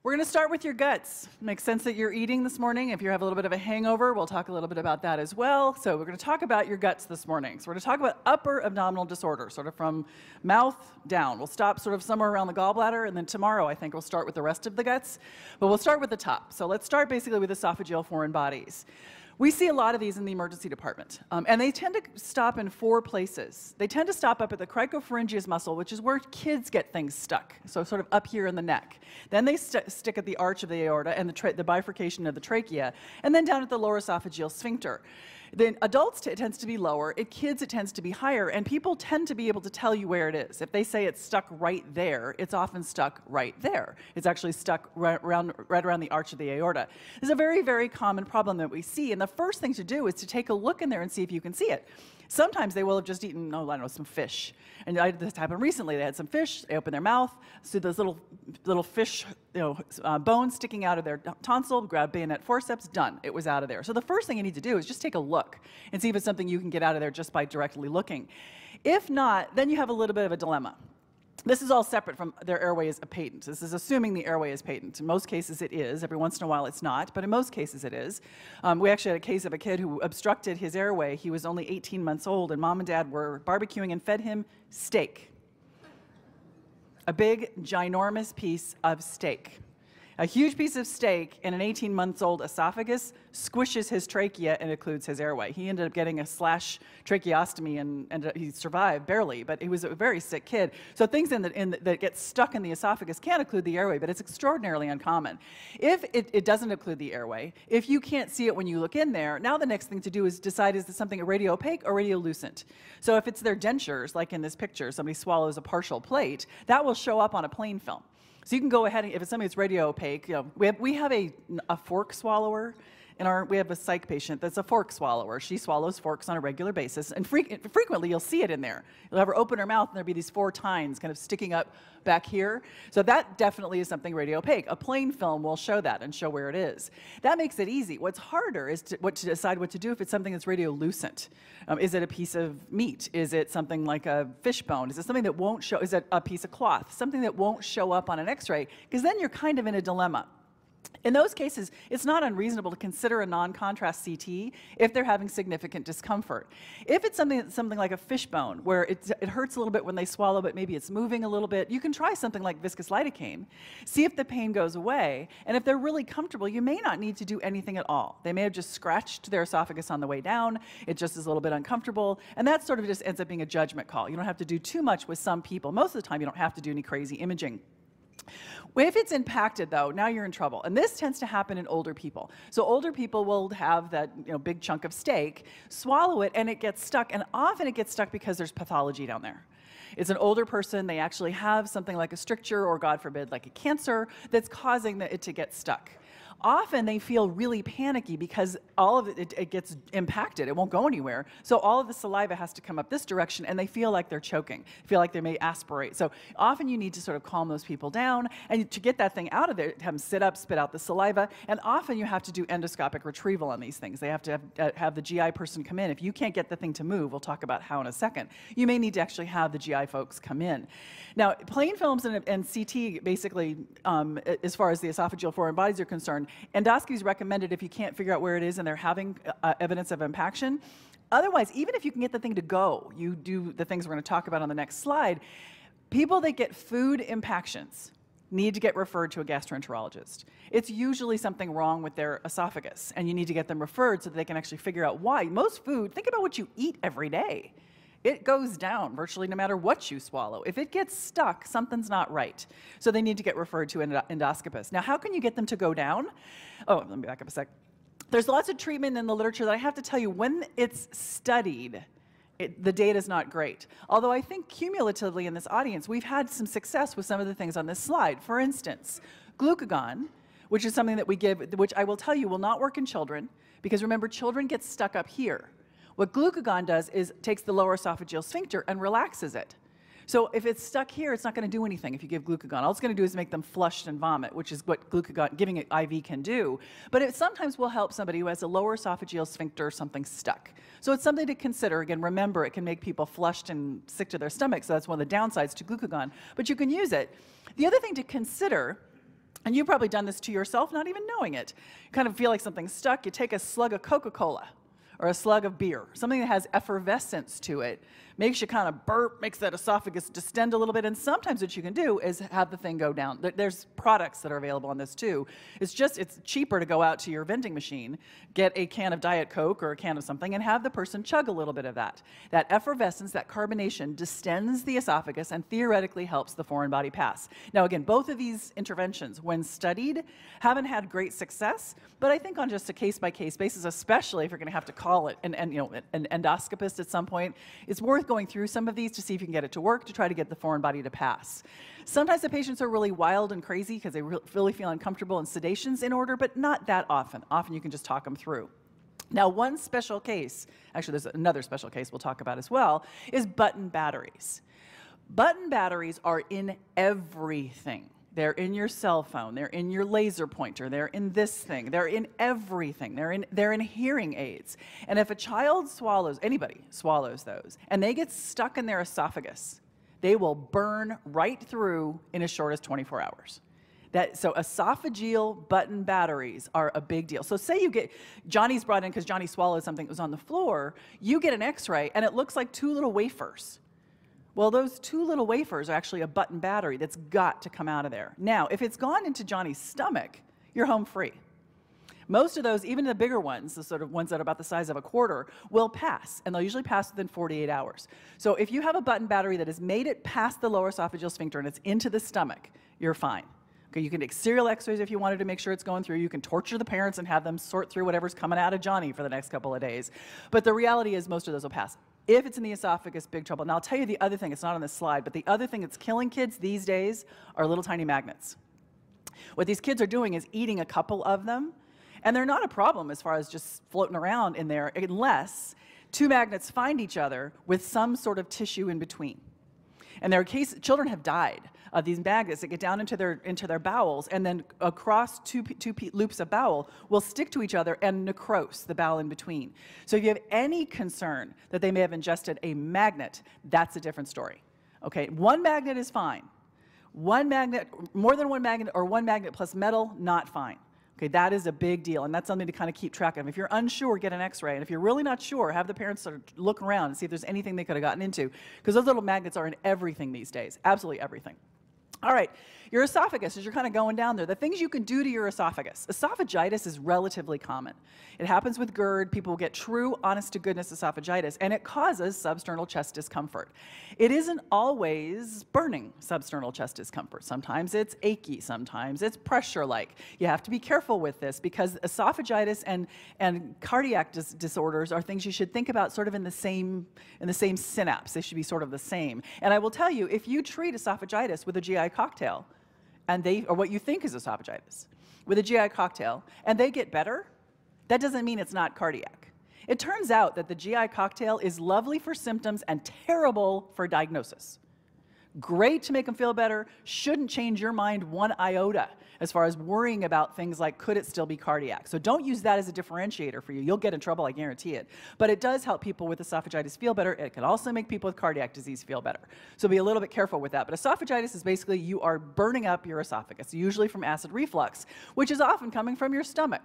We're going to start with your guts. Makes sense that you're eating this morning. If you have a little bit of a hangover, we'll talk a little bit about that as well. So we're going to talk about your guts this morning. So we're going to talk about upper abdominal disorder, sort of from mouth down. We'll stop sort of somewhere around the gallbladder, and then tomorrow I think we'll start with the rest of the guts. But we'll start with the top. So let's start basically with esophageal foreign bodies. We see a lot of these in the emergency department, and they tend to stop in 4 places. They tend to stop up at the cricopharyngeus muscle, which is where kids get things stuck, so sort of up here in the neck. Then they stick at the arch of the aorta and the bifurcation of the trachea, and then down at the lower esophageal sphincter. Then adults, it tends to be lower. In kids, it tends to be higher, and people tend to be able to tell you where it is. If they say it's stuck right there, it's often stuck right there. It's actually stuck right around the arch of the aorta. This is a very, very common problem that we see, and the first thing to do is to take a look in there and see if you can see it. Sometimes they will have just eaten, oh, I don't know, some fish. And this happened recently. They had some fish, they opened their mouth, so those little fish bones sticking out of their tonsil, grab bayonet forceps, done. It was out of there. So the first thing you need to do is just take a look and see if it's something you can get out of there just by directly looking. If not, then you have a little bit of a dilemma. This is all separate from their airway is a patent. This is assuming the airway is patent. In most cases it is. Every once in a while it's not, but in most cases it is. We actually had a case of a kid who obstructed his airway. He was only 18 months old, and mom and dad were barbecuing and fed him steak. A big, ginormous piece of steak. A huge piece of steak in an 18-month-old esophagus squishes his trachea and occludes his airway. He ended up getting a slash tracheostomy, and he survived barely, but he was a very sick kid. So things that get stuck in the esophagus can occlude the airway, but it's extraordinarily uncommon. If it doesn't occlude the airway, if you can't see it when you look in there, now the next thing to do is decide, is this something radioopaque or radiolucent? So if it's their dentures, like in this picture, somebody swallows a partial plate, that will show up on a plain film. So you can go ahead and, if it's something that's radioopaque, we have a fork swallower. We have a psych patient that's a fork swallower. She swallows forks on a regular basis, and frequently you'll see it in there. You'll have her open her mouth, and there'll be these 4 tines kind of sticking up back here. So that definitely is something radioopaque. A plain film will show that and show where it is. That makes it easy. What's harder is to decide what to do if it's something that's radiolucent. Is it a piece of meat? Is it something like a fish bone? Is it something that won't show? Is it a piece of cloth? Something that won't show up on an X-ray? Because then you're kind of in a dilemma. In those cases, it's not unreasonable to consider a non-contrast CT if they're having significant discomfort. If it's something like a fish bone, where it hurts a little bit when they swallow, but maybe it's moving a little bit, you can try something like viscous lidocaine, see if the pain goes away, and if they're really comfortable, you may not need to do anything at all. They may have just scratched their esophagus on the way down, it just is a little bit uncomfortable, and that sort of just ends up being a judgment call. You don't have to do too much with some people. Most of the time, you don't have to do any crazy imaging. If it's impacted, though, now you're in trouble. And this tends to happen in older people. So older people will have that big chunk of steak, swallow it, and it gets stuck. And often it gets stuck because there's pathology down there. It's an older person. They actually have something like a stricture or, God forbid, like a cancer that's causing it to get stuck. Often they feel really panicky because all of it gets impacted. It won't go anywhere. So all of the saliva has to come up this direction, and they feel like they're choking, feel like they may aspirate. So often you need to sort of calm those people down, and to get that thing out of there, have them sit up, spit out the saliva, and often you have to do endoscopic retrieval on these things. They have to have the GI person come in. If you can't get the thing to move, we'll talk about how in a second, you may need to actually have the GI folks come in. Now, plain films and CT, basically, as far as the esophageal foreign bodies are concerned, endoscopy is recommended if you can't figure out where it is and they're having evidence of impaction. Otherwise, even if you can get the thing to go, you do the things we're going to talk about on the next slide, people that get food impactions need to get referred to a gastroenterologist. It's usually something wrong with their esophagus, and you need to get them referred so that they can actually figure out why. Most food, think about what you eat every day. It goes down virtually no matter what you swallow. If it gets stuck, something's not right. So they need to get referred to an endoscopist. Now, how can you get them to go down? Oh, let me back up a sec. There's lots of treatment in the literature that I have to tell you, when it's studied, the data is not great. Although I think cumulatively in this audience, we've had some success with some of the things on this slide. For instance, glucagon, which is something that we give, which I will tell you will not work in children, because remember, children get stuck up here. What glucagon does is takes the lower esophageal sphincter and relaxes it. So if it's stuck here, it's not going to do anything if you give glucagon. All it's going to do is make them flush and vomit, which is what glucagon, giving it IV, can do. But it sometimes will help somebody who has a lower esophageal sphincter or something stuck. So it's something to consider. Again, remember, it can make people flushed and sick to their stomach, so that's one of the downsides to glucagon. But you can use it. The other thing to consider And you've probably done this to yourself, not even knowing it. You kind of feel like something's stuck. You take a slug of Coca-Cola or a slug of beer, something that has effervescence to it, makes you kind of burp, makes that esophagus distend a little bit, and sometimes what you can do is have the thing go down. There's products that are available on this too. It's cheaper to go out to your vending machine, get a can of Diet Coke or a can of something, and have the person chug a little bit of that. That effervescence, that carbonation, distends the esophagus and theoretically helps the foreign body pass. Now again, both of these interventions, when studied, haven't had great success, but I think on just a case-by-case basis, especially if you're gonna have to call it an endoscopist at some point, it's worth going through some of these to see if you can get it to work, to try to get the foreign body to pass. Sometimes the patients are really wild and crazy because they really feel uncomfortable and sedation's in order, but not that often. Often you can just talk them through. Now, one special case, actually there's another special case we'll talk about as well, is button batteries. Button batteries are in everything. They're in your cell phone, they're in your laser pointer, they're in this thing, they're in everything, they're in hearing aids. And if a child swallows, anybody swallows those, and they get stuck in their esophagus, they will burn right through in as short as 24 hours. So esophageal button batteries are a big deal. So say you get, Johnny's brought in because Johnny swallowed something that was on the floor, you get an x-ray and it looks like 2 little wafers. Well, those 2 little wafers are actually a button battery that's got to come out of there. Now, if it's gone into Johnny's stomach, you're home free. Most of those, even the bigger ones, the sort of ones that are about the size of a quarter, will pass, and they'll usually pass within 48 hours. So if you have a button battery that has made it past the lower esophageal sphincter and it's into the stomach, you're fine. Okay, you can take serial x-rays if you wanted to make sure it's going through. You can torture the parents and have them sort through whatever's coming out of Johnny for the next couple of days. But the reality is most of those will pass. If it's in the esophagus, big trouble. Now I'll tell you the other thing, it's not on this slide, but the other thing that's killing kids these days are little tiny magnets. What these kids are doing is eating a couple of them, and they're not a problem as far as just floating around in there unless 2 magnets find each other with some sort of tissue in between. And there are cases, children have died of these magnets that get down into their bowels and then across two loops of bowel will stick to each other and necrose the bowel in between. So if you have any concern that they may have ingested a magnet, that's a different story. Okay, 1 magnet is fine. 1 magnet, more than 1 magnet, or 1 magnet plus metal, not fine. Okay, that is a big deal, and that's something to kind of keep track of. If you're unsure, get an x-ray, and if you're really not sure, have the parents sort of look around and see if there's anything they could have gotten into, because those little magnets are in everything these days, absolutely everything. All right, your esophagus, as you're kind of going down there, the things you can do to your esophagus. Esophagitis is relatively common. It happens with GERD. People get true, honest-to-goodness esophagitis, and it causes substernal chest discomfort. It isn't always burning substernal chest discomfort. Sometimes it's achy. Sometimes it's pressure-like. You have to be careful with this because esophagitis and cardiac disorders are things you should think about sort of in the same synapse. They should be sort of the same. And I will tell you, if you treat esophagitis with a GI cocktail, or what you think is esophagitis, with a GI cocktail, and they get better, that doesn't mean it's not cardiac. It turns out that the GI cocktail is lovely for symptoms and terrible for diagnosis. Great to make them feel better, shouldn't change your mind 1 iota as far as worrying about things like, could it still be cardiac? So don't use that as a differentiator for you. You'll get in trouble, I guarantee it. But it does help people with esophagitis feel better. It can also make people with cardiac disease feel better. So be a little bit careful with that. But esophagitis is basically you are burning up your esophagus, usually from acid reflux, which is often coming from your stomach.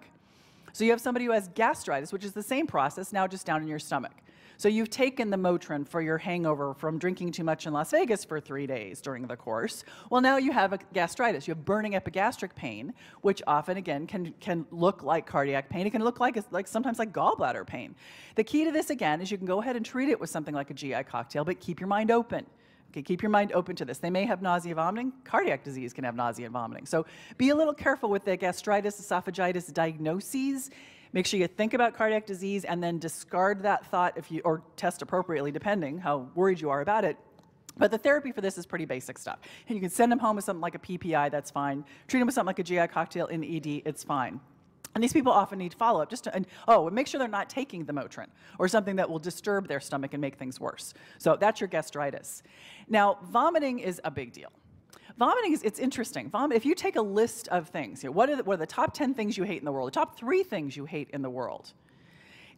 So you have somebody who has gastritis, which is the same process, now just down in your stomach. So you've taken the Motrin for your hangover from drinking too much in Las Vegas for 3 days during the course. Well, now you have a gastritis. You have burning epigastric pain, which often, again, can look like cardiac pain. It can look like sometimes like gallbladder pain. The key to this, again, is you can go ahead and treat it with something like a GI cocktail, but keep your mind open. Okay, keep your mind open to this. They may have nausea, vomiting. Cardiac disease can have nausea and vomiting. So be a little careful with the gastritis, esophagitis diagnoses. Make sure you think about cardiac disease and then discard that thought or test appropriately, depending how worried you are about it. But the therapy for this is pretty basic stuff. And you can send them home with something like a PPI, that's fine. Treat them with something like a GI cocktail in ED, it's fine. And these people often need follow-up and make sure they're not taking the Motrin or something that will disturb their stomach and make things worse. So that's your gastritis. Now, vomiting is a big deal. Vomiting it's interesting. If you take a list of things, what are the top 10 things you hate in the world, the top 3 things you hate in the world?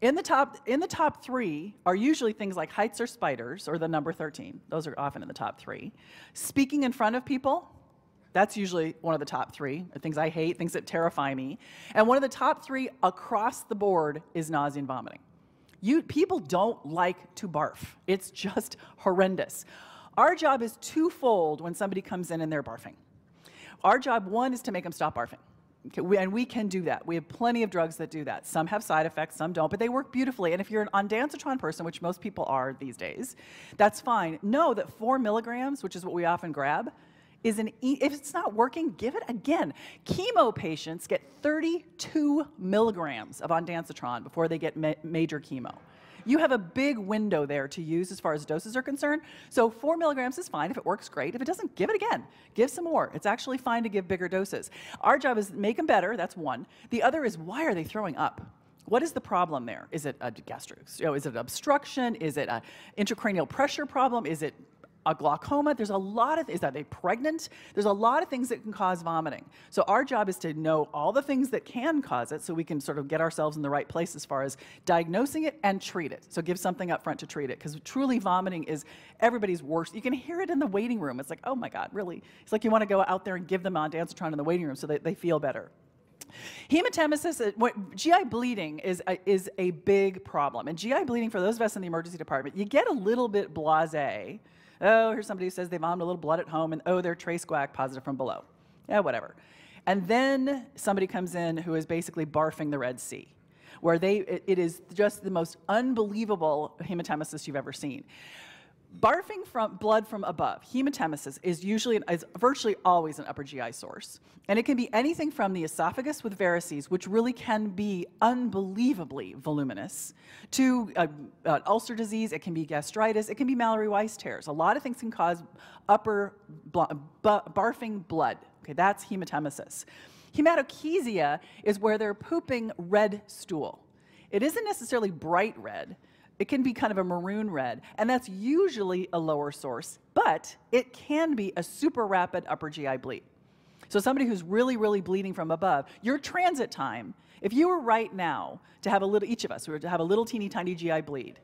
In the top 3 are usually things like heights or spiders, or the number 13. Those are often in the top 3. Speaking in front of people, That's usually one of the top 3, things I hate, things that terrify me. And one of the top 3 across the board is nausea and vomiting. People don't like to barf. It's just horrendous. Our job is twofold when somebody comes in and they're barfing. Our job, one, is to make them stop barfing. Okay, and we can do that. We have plenty of drugs that do that. Some have side effects, some don't, but they work beautifully. And if you're an ondansetron person, which most people are these days, that's fine. Know that 4 milligrams, which is what we often grab, if it's not working, give it again. Chemo patients get 32 milligrams of ondansetron before they get major chemo. You have a big window there to use as far as doses are concerned. So 4 milligrams is fine. If it works, great. If it doesn't, give it again. Give some more. It's actually fine to give bigger doses. Our job is to make them better. That's one. The other is, why are they throwing up? What is the problem there? Is it a gastric? Is it an obstruction? Is it an intracranial pressure problem? Is it a glaucoma? There's a lot of, is that they pregnant? There's a lot of things that can cause vomiting. So our job is to know all the things that can cause it so we can sort of get ourselves in the right place as far as diagnosing it and treat it. So give something up front to treat it, because truly vomiting is everybody's worst. You can hear it in the waiting room. It's like, oh my God, really? It's like you want to go out there and give them ondansetron in the waiting room so that they feel better. Hematemesis, GI bleeding is a big problem. And GI bleeding, for those of us in the emergency department, you get a little bit blasé. Oh, here's somebody who says they vomited a little blood at home, and oh, they're trace guac positive from below. Yeah, whatever. And then somebody comes in who is basically barfing the Red Sea, where it is just the most unbelievable hematemesis you've ever seen. Barfing from blood from above, hematemesis, is virtually always an upper GI source. And it can be anything from the esophagus with varices, which really can be unbelievably voluminous, to ulcer disease. It can be gastritis. It can be Mallory-Weiss tears. A lot of things can cause upper barfing blood. Okay, that's hematemesis. Hematochezia is where they're pooping red stool. It isn't necessarily bright red. It can be kind of a maroon red, and that's usually a lower source, but it can be a super rapid upper GI bleed. So somebody who's really, really bleeding from above, your transit time, if you were right now to have a little, each of us were to have a little teeny tiny GI bleed,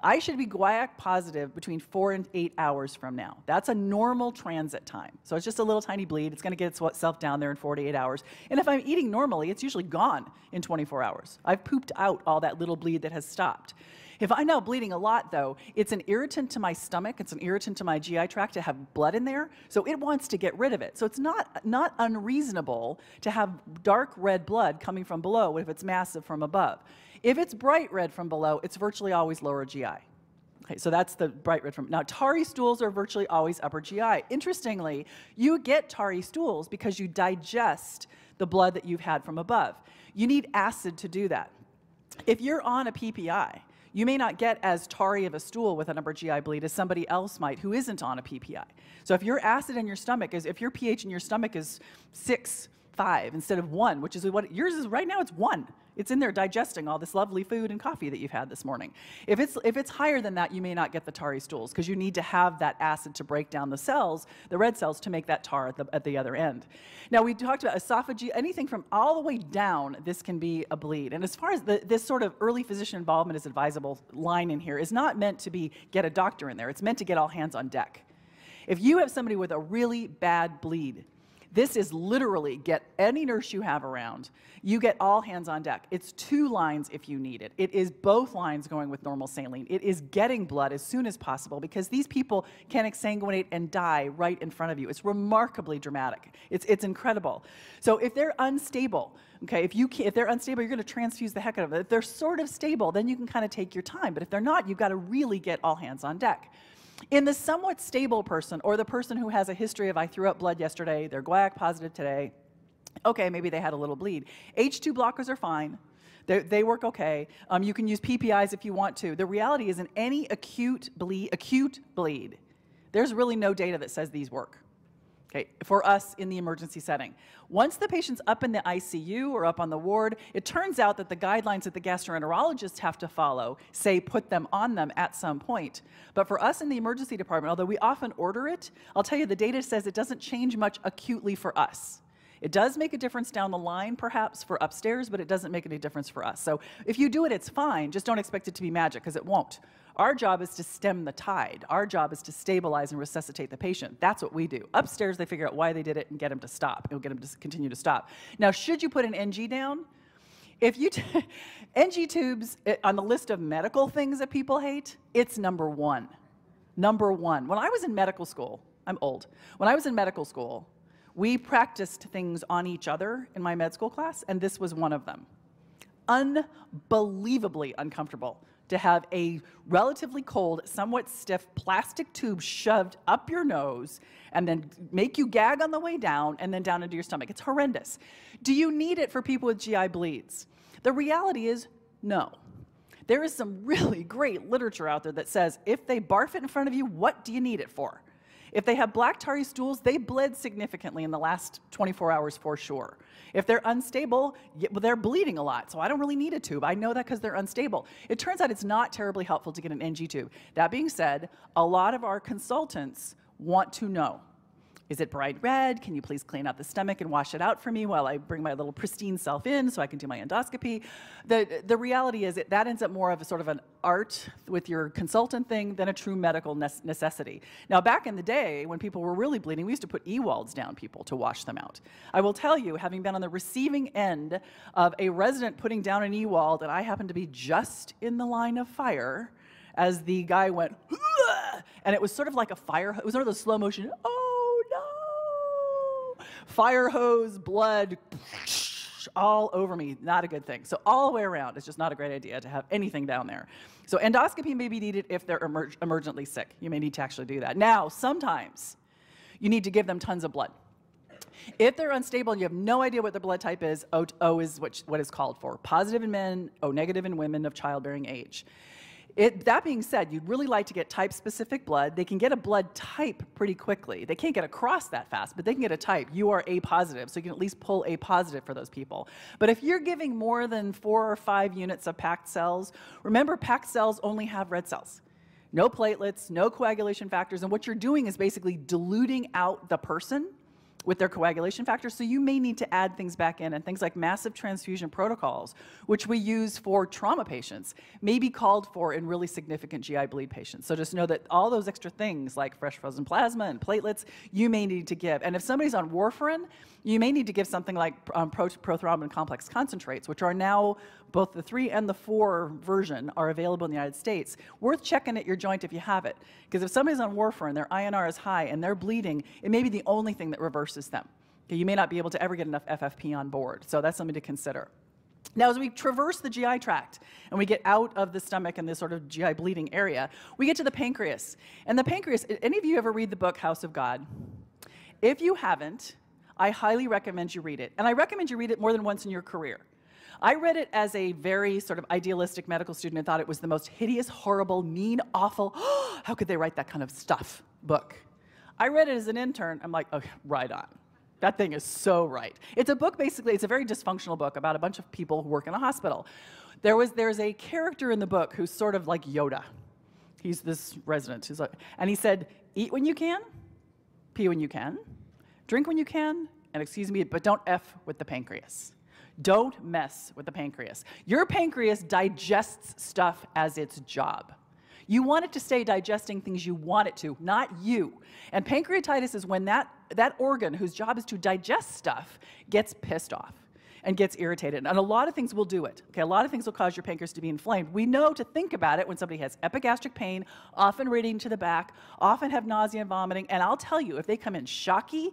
I should be guaiac positive between 4 and 8 hours from now. That's a normal transit time. So it's just a little tiny bleed. It's going to get itself down there in 4 to 8 hours. And if I'm eating normally, it's usually gone in 24 hours. I've pooped out all that little bleed that has stopped. If I'm now bleeding a lot, though, it's an irritant to my stomach, it's an irritant to my GI tract to have blood in there, so it wants to get rid of it. So it's not unreasonable to have dark red blood coming from below if it's massive from above. If it's bright red from below, it's virtually always lower GI. Okay, so that's the bright red from, now tarry stools are virtually always upper GI. Interestingly, you get tarry stools because you digest the blood that you've had from above. You need acid to do that. If you're on a PPI, you may not get as tarry of a stool with an upper GI bleed as somebody else might who isn't on a PPI. So if your acid in your stomach if your pH in your stomach is 6, 5 instead of 1, which is what yours is right now, it's 1. It's in there digesting all this lovely food and coffee that you've had this morning. If it's higher than that, you may not get the tarry stools because you need to have that acid to break down the cells, the red cells, to make that tar at the other end. Now, we talked about esophageal, anything from all the way down, this can be a bleed. And as far as this sort of early physician involvement is advisable line in here is not meant to be get a doctor in there. It's meant to get all hands on deck. If you have somebody with a really bad bleed, this is literally get any nurse you have around. You get all hands on deck. It's 2 lines if you need it. It is both lines going with normal saline. It is getting blood as soon as possible because these people can exsanguinate and die right in front of you. It's remarkably dramatic. It's incredible. So if they're unstable, okay, if they're unstable, you're going to transfuse the heck out of it. If they're sort of stable, then you can kind of take your time. But if they're not, you've got to really get all hands on deck. In the somewhat stable person, or the person who has a history of I threw up blood yesterday, they're guaiac positive today, okay, maybe they had a little bleed. H2 blockers are fine. They work okay. You can use PPIs if you want to. The reality is in any acute bleed, there's really no data that says these work. Okay, for us in the emergency setting. Once the patient's up in the ICU or up on the ward, it turns out that the guidelines that the gastroenterologists have to follow say put them on them at some point. But for us in the emergency department, although we often order it, I'll tell you the data says it doesn't change much acutely for us. It does make a difference down the line, perhaps, for upstairs, but it doesn't make any difference for us. So if you do it, it's fine. Just don't expect it to be magic, because it won't. Our job is to stem the tide. Our job is to stabilize and resuscitate the patient. That's what we do. Upstairs, they figure out why they did it and get them to stop. It'll get them to continue to stop. Now, should you put an NG down? If you NG tubes, on the list of medical things that people hate, it's number one. Number one. When I was in medical school, I'm old. When I was in medical school, we practiced things on each other in my med school class, and this was one of them. Unbelievably uncomfortable to have a relatively cold, somewhat stiff plastic tube shoved up your nose and then make you gag on the way down and then down into your stomach. It's horrendous. Do you need it for people with GI bleeds? The reality is no. There is some really great literature out there that says if they barf it in front of you, what do you need it for? If they have black tarry stools, they bled significantly in the last 24 hours for sure. If they're unstable, they're bleeding a lot, so I don't really need a tube. I know that because they're unstable. It turns out it's not terribly helpful to get an NG tube. That being said, a lot of our consultants want to know, is it bright red? Can you please clean out the stomach and wash it out for me while I bring my little pristine self in so I can do my endoscopy? The reality is that ends up more of a sort of an art with your consultant thing than a true medical necessity. Now, back in the day, when people were really bleeding, we used to put Ewalds down people to wash them out. I will tell you, having been on the receiving end of a resident putting down an Ewald, and I happened to be just in the line of fire as the guy went, "Ugh!" And it was sort of like a fire, it was sort of the slow motion, fire hose, blood, all over me. Not a good thing. So all the way around, it's just not a great idea to have anything down there. So endoscopy may be needed if they're emergently sick. You may need to actually do that. Now, sometimes you need to give them tons of blood. If they're unstable and you have no idea what their blood type is, O is what is called for. Positive in men, O negative in women of childbearing age. That being said, you'd really like to get type-specific blood. They can get a blood type pretty quickly. They can't get across that fast, but they can get a type. You are A positive, so you can at least pull A positive for those people. But if you're giving more than 4 or 5 units of packed cells, remember packed cells only have red cells. No platelets, no coagulation factors, and what you're doing is basically diluting out the person with their coagulation factors, so you may need to add things back in, and things like massive transfusion protocols, which we use for trauma patients, may be called for in really significant GI bleed patients. So just know that all those extra things like fresh frozen plasma and platelets, you may need to give. And if somebody's on warfarin, you may need to give something like prothrombin complex concentrates, which are now both the 3 and the 4 version are available in the United States. Worth checking at your joint if you have it. Because if somebody's on warfarin, their INR is high, and they're bleeding, it may be the only thing that reverses them. Okay, you may not be able to ever get enough FFP on board. So that's something to consider. Now, as we traverse the GI tract and we get out of the stomach and this sort of GI bleeding area, we get to the pancreas. And the pancreas, any of you ever read the book House of God? If you haven't, I highly recommend you read it. And I recommend you read it more than once in your career. I read it as a very sort of idealistic medical student and thought it was the most hideous, horrible, mean, awful, how could they write that kind of stuff book? I read it as an intern. I'm like, okay, right on. That thing is so right. It's a book, basically, it's a very dysfunctional book about a bunch of people who work in a hospital. There's a character in the book who's sort of like Yoda. He's this resident. Who's like, and he said, eat when you can, pee when you can, drink when you can, and excuse me, but don't F with the pancreas. Don't mess with the pancreas. Your pancreas digests stuff as its job. You want it to stay digesting things you want it to, not you. And pancreatitis is when that organ, whose job is to digest stuff, gets pissed off and gets irritated. And a lot of things will do it. Okay, a lot of things will cause your pancreas to be inflamed. We know to think about it when somebody has epigastric pain, often radiating to the back, often have nausea and vomiting. And I'll tell you, if they come in shocky,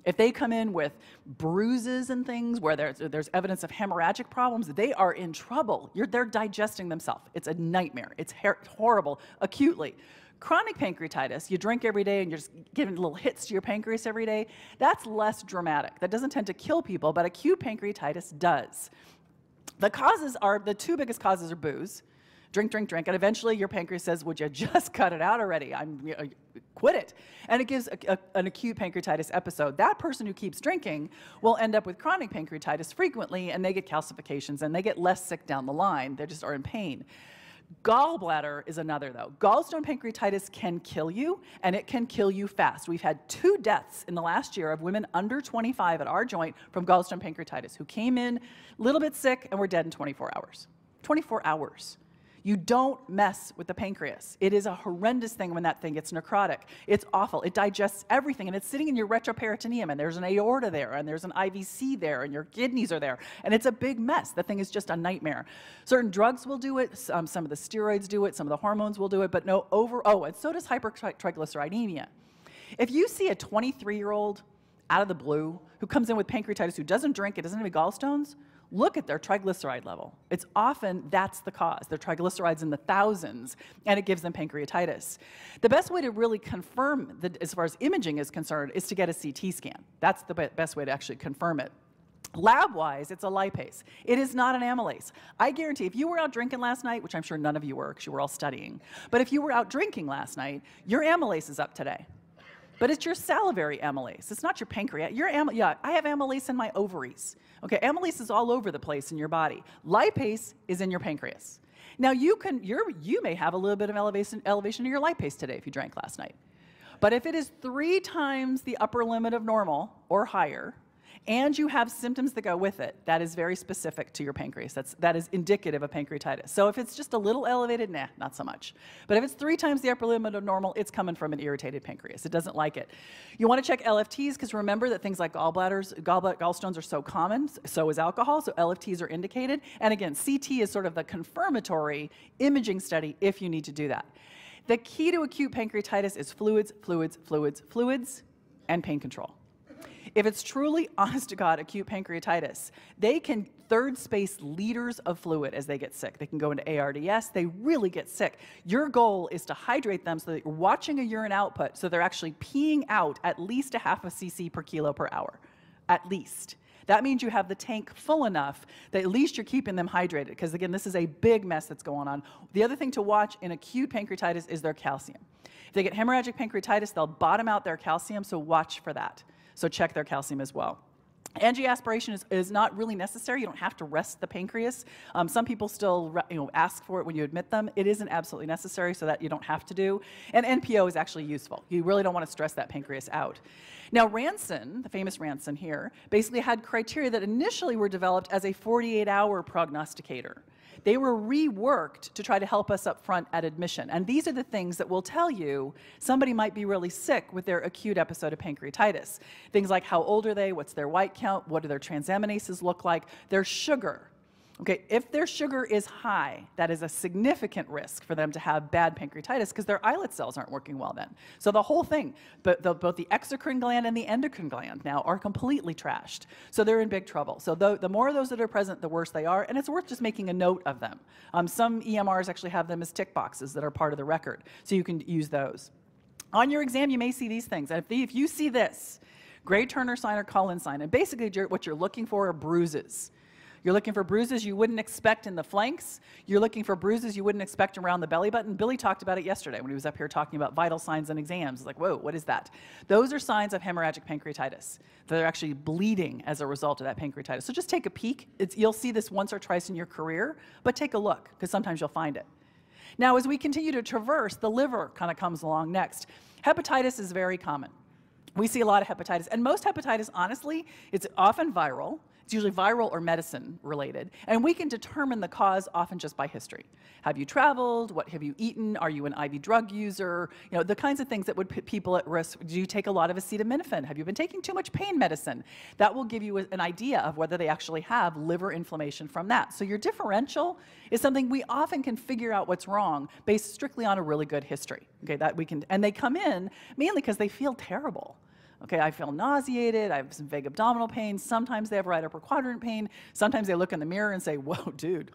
if they come in with bruises and things where there's evidence of hemorrhagic problems, they are in trouble. They're digesting themselves. It's a nightmare. It's horrible, acutely. Chronic pancreatitis, you drink every day and you're just giving little hits to your pancreas every day, that's less dramatic. That doesn't tend to kill people, but acute pancreatitis does. The 2 biggest causes are booze. Drink, drink, drink, and eventually your pancreas says, would you just cut it out already? Quit it. And it gives an acute pancreatitis episode. That person who keeps drinking will end up with chronic pancreatitis frequently, and they get calcifications, and they get less sick down the line. They just are in pain. Gallbladder is another, though. Gallstone pancreatitis can kill you, and it can kill you fast. We've had 2 deaths in the last year of women under 25 at our joint from gallstone pancreatitis who came in a little bit sick and were dead in 24 hours. 24 hours. You don't mess with the pancreas. It is a horrendous thing when that thing gets necrotic. It's awful. It digests everything, and it's sitting in your retroperitoneum, and there's an aorta there, and there's an IVC there, and your kidneys are there, and it's a big mess. The thing is just a nightmare. Certain drugs will do it. Some of the steroids do it. Some of the hormones will do it, but no and so does hypertriglyceridemia. If you see a 23-year-old out of the blue who comes in with pancreatitis, who doesn't drink, it doesn't have any gallstones, look at their triglyceride level. It's often that's the cause. Their triglycerides in the thousands, and it gives them pancreatitis. The best way to really confirm that, as far as imaging is concerned, is to get a CT scan. That's the best way to actually confirm it. Lab-wise, it's a lipase. It is not an amylase. I guarantee if you were out drinking last night, which I'm sure none of you were because you were all studying, but if you were out drinking last night, your amylase is up today. But it's your salivary amylase. It's not your pancreas. Yeah, I have amylase in my ovaries. Okay, amylase is all over the place in your body. Lipase is in your pancreas. Now you may have a little bit of elevation in your lipase today if you drank last night. But if it is 3 times the upper limit of normal or higher, and you have symptoms that go with it, that is very specific to your pancreas. That is indicative of pancreatitis. So if it's just a little elevated, nah, not so much. But if it's 3 times the upper limit of normal, it's coming from an irritated pancreas. It doesn't like it. You want to check LFTs, because remember that things like gallstones are so common, so is alcohol, so LFTs are indicated. And again, CT is sort of the confirmatory imaging study if you need to do that. The key to acute pancreatitis is fluids, fluids, fluids, fluids, and pain control. If it's truly, honest to God, acute pancreatitis, they can third space liters of fluid as they get sick. They can go into ARDS. They really get sick. Your goal is to hydrate them so that you're watching a urine output, so they're actually peeing out at least a half a cc per kilo per hour, at least. That means you have the tank full enough that at least you're keeping them hydrated, because again, this is a big mess that's going on. The other thing to watch in acute pancreatitis is their calcium. If they get hemorrhagic pancreatitis, they'll bottom out their calcium, so watch for that. So check their calcium as well. Angioaspiration is not really necessary. You don't have to rest the pancreas. Some people still ask for it when you admit them. It isn't absolutely necessary, so that you don't have to do. And NPO is actually useful. You really don't want to stress that pancreas out. Now, Ranson, the famous Ranson here, basically had criteria that initially were developed as a 48-hour prognosticator. They were reworked to try to help us up front at admission. And these are the things that will tell you somebody might be really sick with their acute episode of pancreatitis. Things like how old are they, what's their white count, what do their transaminases look like, their sugar. Okay, if their sugar is high, that is a significant risk for them to have bad pancreatitis because their islet cells aren't working well then. So the whole thing, both the exocrine gland and the endocrine gland now are completely trashed. So they're in big trouble. So the more of those that are present, the worse they are, and it's worth just making a note of them. Some EMRs actually have them as tick boxes that are part of the record, so you can use those. On your exam, you may see these things. And if you see this, Gray-Turner sign or Cullen sign, and basically what you're looking for are bruises. You're looking for bruises you wouldn't expect in the flanks. You're looking for bruises you wouldn't expect around the belly button. Billy talked about it yesterday when he was up here talking about vital signs and exams. It's like, whoa, what is that? Those are signs of hemorrhagic pancreatitis. They're actually bleeding as a result of that pancreatitis. So just take a peek. You'll see this once or twice in your career, but take a look, because sometimes you'll find it. Now, as we continue to traverse, the liver kind of comes along next. Hepatitis is very common. We see a lot of hepatitis, and most hepatitis, honestly, it's often viral. It's usually viral or medicine related, and we can determine the cause often just by history. Have you traveled? What have you eaten? Are you an IV drug user? You know, the kinds of things that would put people at risk. Do you take a lot of acetaminophen? Have you been taking too much pain medicine? That will give you an idea of whether they actually have liver inflammation from that. So your differential is something we often can figure out what's wrong based strictly on a really good history. Okay, that we can, and they come in mainly because they feel terrible. Okay, I feel nauseated, I have some vague abdominal pain, sometimes they have right upper quadrant pain, sometimes they look in the mirror and say, whoa, dude,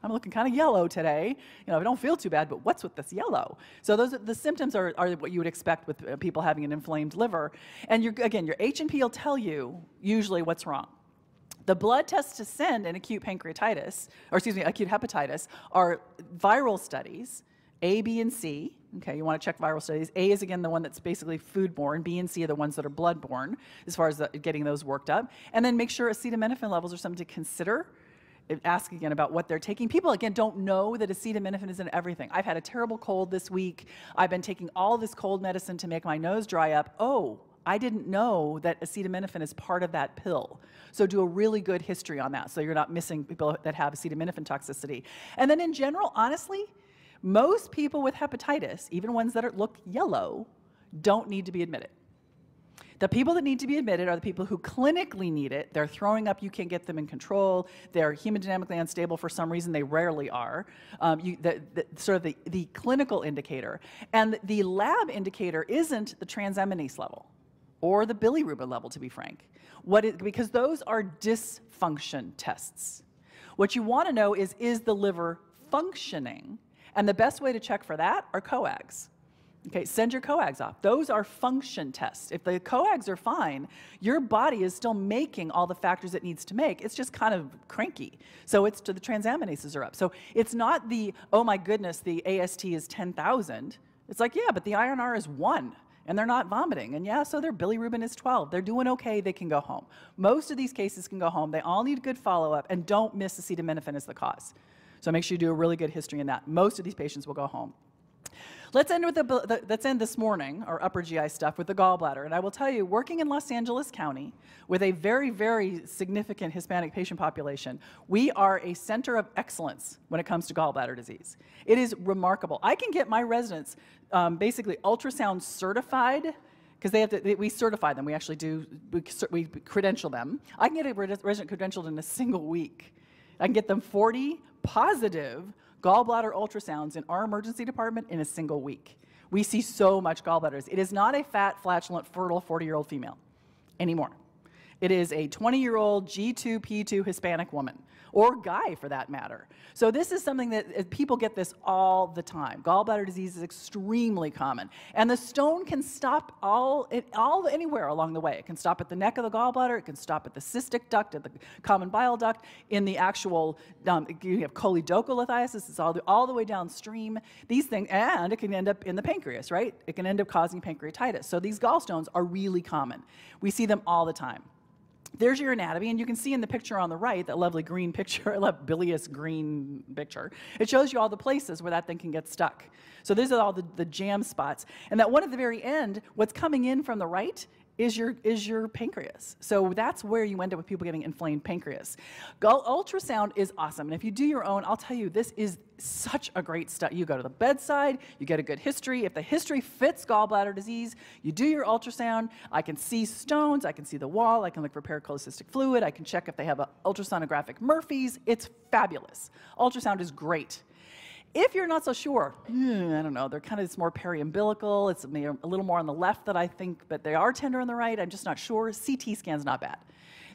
I'm looking kind of yellow today. You know, I don't feel too bad, but what's with this yellow? So the symptoms are what you would expect with people having an inflamed liver. And again, your H&P will tell you usually what's wrong. The blood tests to send in acute pancreatitis, or excuse me, acute hepatitis, are viral studies, A, B, and C. Okay, you want to check viral studies. A is, again, the one that's basically foodborne. B and C are the ones that are bloodborne, as far as getting those worked up. And then make sure acetaminophen levels are something to consider. ask again about what they're taking. People, again, don't know that acetaminophen is in everything. I've had a terrible cold this week. I've been taking all this cold medicine to make my nose dry up. Oh, I didn't know that acetaminophen is part of that pill. So do a really good history on that so you're not missing people that have acetaminophen toxicity. And then in general, honestly, most people with hepatitis, even ones that look yellow, don't need to be admitted. The people that need to be admitted are the people who clinically need it. They're throwing up, you can't get them in control. They're hemodynamically unstable for some reason. They rarely are. Sort of the clinical indicator. And the lab indicator isn't the transaminase level or the bilirubin level, to be frank. Because those are dysfunction tests. What you want to know is the liver functioning? And the best way to check for that are coags. Okay, send your coags off. Those are function tests. If the coags are fine, your body is still making all the factors it needs to make. It's just kind of cranky. So it's the transaminases are up. So it's not oh my goodness, the AST is 10,000. It's like, yeah, but the INR is 1. And they're not vomiting. And yeah, so their bilirubin is 12. They're doing okay, they can go home. Most of these cases can go home. They all need good follow-up, and don't miss acetaminophen as the cause. So make sure you do a really good history in that. Most of these patients will go home. Let's end with let's end this morning, our upper GI stuff, with the gallbladder. And I will tell you, working in Los Angeles County with a very, very significant Hispanic patient population, we are a center of excellence when it comes to gallbladder disease. It is remarkable. I can get my residents basically ultrasound certified, because we certify them. We actually do, we credential them. I can get a resident credentialed in a single week. I can get them 40 positive gallbladder ultrasounds in our emergency department in a single week. We see so much gallbladders. It is not a fat, flatulent, fertile 40-year-old female anymore. It is a 20-year-old G2, P2 Hispanic woman, or guy for that matter. So this is something that people get this all the time. Gallbladder disease is extremely common. And the stone can stop anywhere along the way. It can stop at the neck of the gallbladder, it can stop at the cystic duct, at the common bile duct, in the actual, you have choledocholithiasis, it's all the way downstream. These things, and it can end up in the pancreas, right? It can end up causing pancreatitis. So these gallstones are really common. We see them all the time. There's your anatomy, and you can see in the picture on the right, that lovely green picture, I love bilious green picture. It shows you all the places where that thing can get stuck. So these are all the jam spots. And that one at the very end, what's coming in from the right is your pancreas. So that's where you end up with people getting inflamed pancreas. Ultrasound is awesome. And if you do your own, I'll tell you, this is such a great study. You go to the bedside, you get a good history. If the history fits gallbladder disease, you do your ultrasound. I can see stones, I can see the wall, I can look for pericholocystic fluid, I can check if they have an ultrasonographic Murphy's. It's fabulous. Ultrasound is great. If you're not so sure, I don't know, they're kind of, it's more periumbilical, it's a little more on the left that I think, but they are tender on the right, I'm just not sure. CT scan's not bad.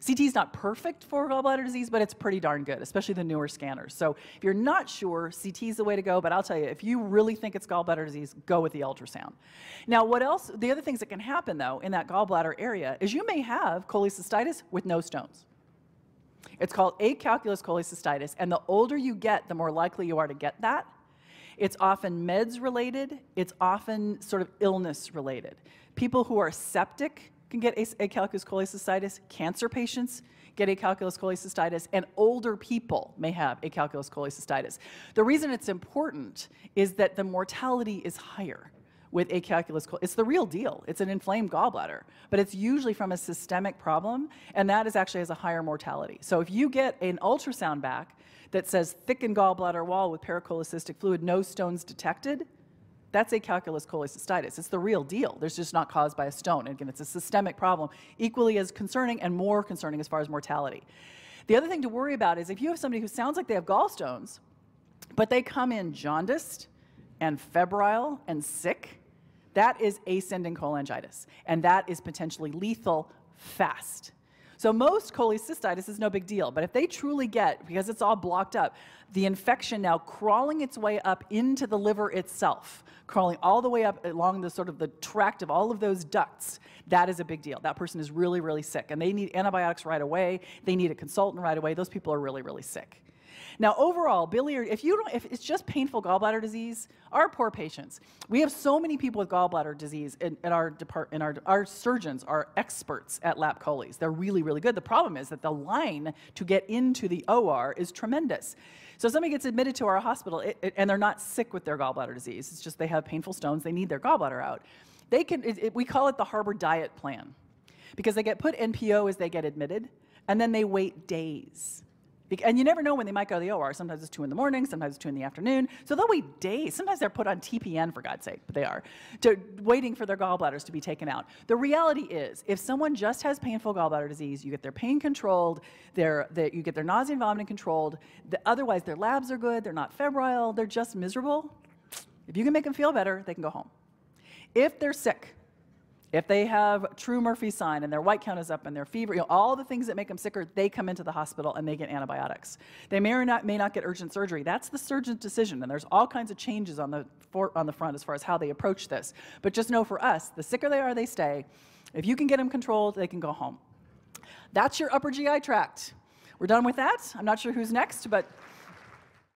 CT is not perfect for gallbladder disease, but it's pretty darn good, especially the newer scanners. So if you're not sure, CT is the way to go, but I'll tell you, if you really think it's gallbladder disease, go with the ultrasound. Now, what else, the other things that can happen though in that gallbladder area is you may have cholecystitis with no stones. It's called acalculous cholecystitis, and the older you get, the more likely you are to get that. It's often meds related, it's often sort of illness related. People who are septic can get acalculous cholecystitis, cancer patients get acalculous cholecystitis, and older people may have acalculous cholecystitis. The reason it's important is that the mortality is higher with acalculous cholecystitis. It's the real deal. It's an inflamed gallbladder, but it's usually from a systemic problem, and that actually has a higher mortality. So if you get an ultrasound back that says thickened gallbladder wall with pericholocystic fluid, no stones detected, that's acalculous cholecystitis. It's the real deal. There's just not caused by a stone. And again, it's a systemic problem, equally as concerning and more concerning as far as mortality. The other thing to worry about is if you have somebody who sounds like they have gallstones, but they come in jaundiced and febrile and sick, that is ascending cholangitis, and that is potentially lethal fast. So most cholecystitis is no big deal, but if they truly get, because it's all blocked up, the infection now crawling its way up into the liver itself, crawling all the way up along the sort of the tract of all of those ducts, that is a big deal. That person is really, really sick, and they need antibiotics right away. They need a consultant right away. Those people are really, really sick. Now, overall, biliary, if it's just painful gallbladder disease, our poor patients. We have so many people with gallbladder disease in our department. Our surgeons are experts at lap choles. They're really, really good. The problem is that the line to get into the OR is tremendous. So if somebody gets admitted to our hospital and they're not sick with their gallbladder disease, it's just they have painful stones, they need their gallbladder out. They can, we call it the Harbor Diet Plan, because they get put NPO as they get admitted, and then they wait days. And you never know when they might go to the OR. Sometimes it's 2 in the morning, sometimes it's 2 in the afternoon. So they'll wait days. Sometimes they're put on TPN, for God's sake, but they are, waiting for their gallbladders to be taken out. The reality is, if someone just has painful gallbladder disease, you get their pain controlled, you get their nausea and vomiting controlled, otherwise their labs are good, they're not febrile, they're just miserable. If you can make them feel better, they can go home. If they're sick, if they have true Murphy sign and their white count is up and their fever, all the things that make them sicker, they come into the hospital and they get antibiotics. They may or may not get urgent surgery. That's the surgeon's decision, and there's all kinds of changes on the front as far as how they approach this. But just know for us, the sicker they are, they stay. If you can get them controlled, they can go home. That's your upper GI tract. We're done with that. I'm not sure who's next, but